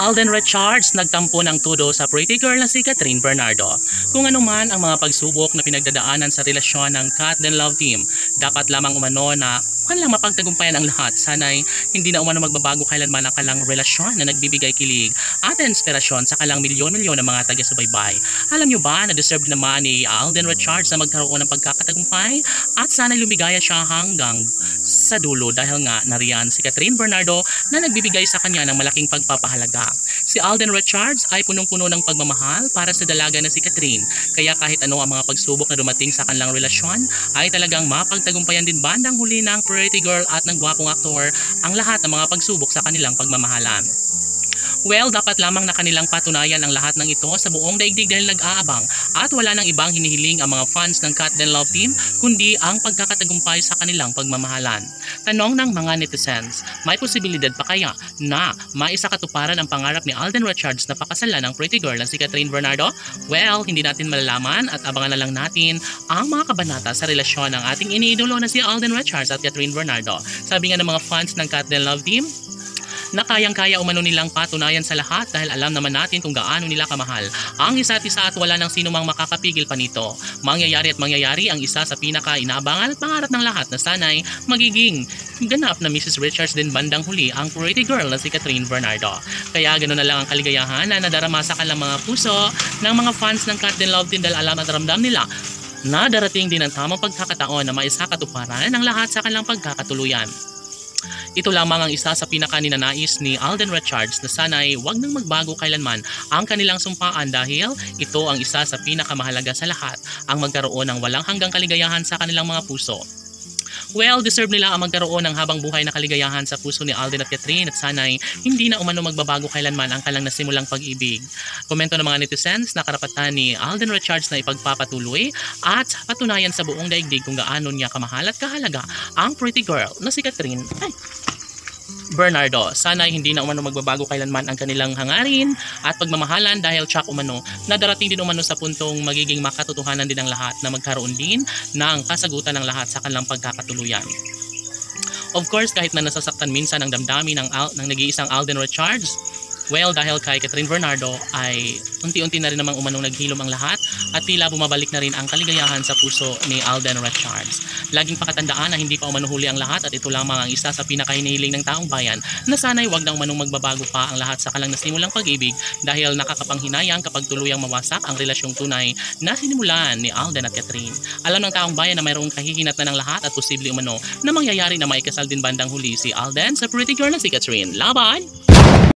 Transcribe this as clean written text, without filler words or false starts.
Alden Richards nagtampo ng tudo sa pretty girl na si Catherine Bernardo. Kung ano man ang mga pagsubok na pinagdadaanan sa relasyon ng Cat and Love Team, dapat lamang umano na kanilang mapagtagumpayan ang lahat. Sana'y hindi na umano magbabago kailanman ang kalang relasyon na nagbibigay kilig at inspirasyon sa kalang milyon-milyon ng mga taga-subaybay. Alam nyo ba na deserve naman ni Alden Richards na magkaroon ng pagkakatagumpay at sana'y lumigaya siya hanggang sa dulo dahil nga nariyan si Catherine Bernardo na nagbibigay sa kanya ng malaking pagpapahalaga. Si Alden Richards ay punong-puno ng pagmamahal para sa dalaga na si Catherine, kaya kahit ano ang mga pagsubok na dumating sa kanilang relasyon ay talagang mapagtagumpayan din bandang huli ng pretty girl at ng gwapong aktor ang lahat ng mga pagsubok sa kanilang pagmamahalan. Well, dapat lamang na kanilang patunayan ang lahat ng ito sa buong daigdig dahil nag-aabang at wala nang ibang hinihiling ang mga fans ng Cat and Love Team kundi ang pagkakatagumpay sa kanilang pagmamahalan. Tanong ng mga netizens, may posibilidad pa kaya na maisakatuparan ang pangarap ni Alden Richards na pakasalan ng pretty girl na si Catherine Bernardo? Well, hindi natin malalaman at abangan na lang natin ang mga kabanata sa relasyon ng ating iniidolo na si Alden Richards at Catherine Bernardo. Sabi nga ng mga fans ng Cat and Love Team, na kayang-kaya umano nilang patunayan sa lahat dahil alam naman natin kung gaano nila kamahal ang isa't isa at wala nang sino mang makakapigil pa nito. Mangyayari ang isa sa pinaka-inaabangan at pangarap ng lahat na sana'y magiging ganap na Mrs. Richards din bandang huli ang pretty girl na si Catherine Bernardo. Kaya ganoon na lang ang kaligayahan na nadarama sa kanilang mga puso ng mga fans ng Cat and Love Team dahil alam at ramdam nila na darating din ang tamang pagkakataon na maisakatuparan ng lahat sa kanilang pagkakatuluyan. Ito lamang ang isa sa pinaka-ninanais ni Alden Richards na sana'y wag nang magbago kailanman ang kanilang sumpaan dahil ito ang isa sa pinakamahalaga sa lahat, ang magkaroon ng walang hanggang kaligayahan sa kanilang mga puso. Well, deserve nila ang magkaroon ng habang buhay na kaligayahan sa puso ni Alden at Catherine at sana'y hindi na umano magbabago kailanman ang kalang nasimulang pag-ibig. Komento ng mga netizens na karapatan ni Alden Richards na ipagpapatuloy at patunayan sa buong daigdig kung gaano niya kamahal at kahalaga ang pretty girl na si Catherine Bernardo. Sana hindi na umano magbabago kailanman ang kanilang hangarin at pagmamahalan dahil tsak umano na darating din umano sa puntong magiging makatotohanan din ang lahat na magkaroon din ng kasagutan ng lahat sa kanilang pagkakatuluyan. Of course, kahit na nasasaktan minsan ang damdamin ng nag-iisang Alden Richards, well, dahil kay Catherine Bernardo ay unti-unti na rin namang umanong naghilom ang lahat at tila bumabalik na rin ang kaligayahan sa puso ni Alden Richards. Laging pakatandaan na hindi pa umano huli ang lahat at ito lamang ang isa sa pinakahinihiling ng taong bayan na sana'y wag na umanong magbabago pa ang lahat sa kalang nasimulang pag-ibig dahil nakakapanghinayang kapag tuluyang mawasak ang relasyong tunay na sinimulan ni Alden at Catherine. Alam ng taong bayan na mayroong kahihinat na ng lahat at posible umano na mangyayari na maikasal din bandang huli si Alden sa pretty girl na si Catherine. Laban!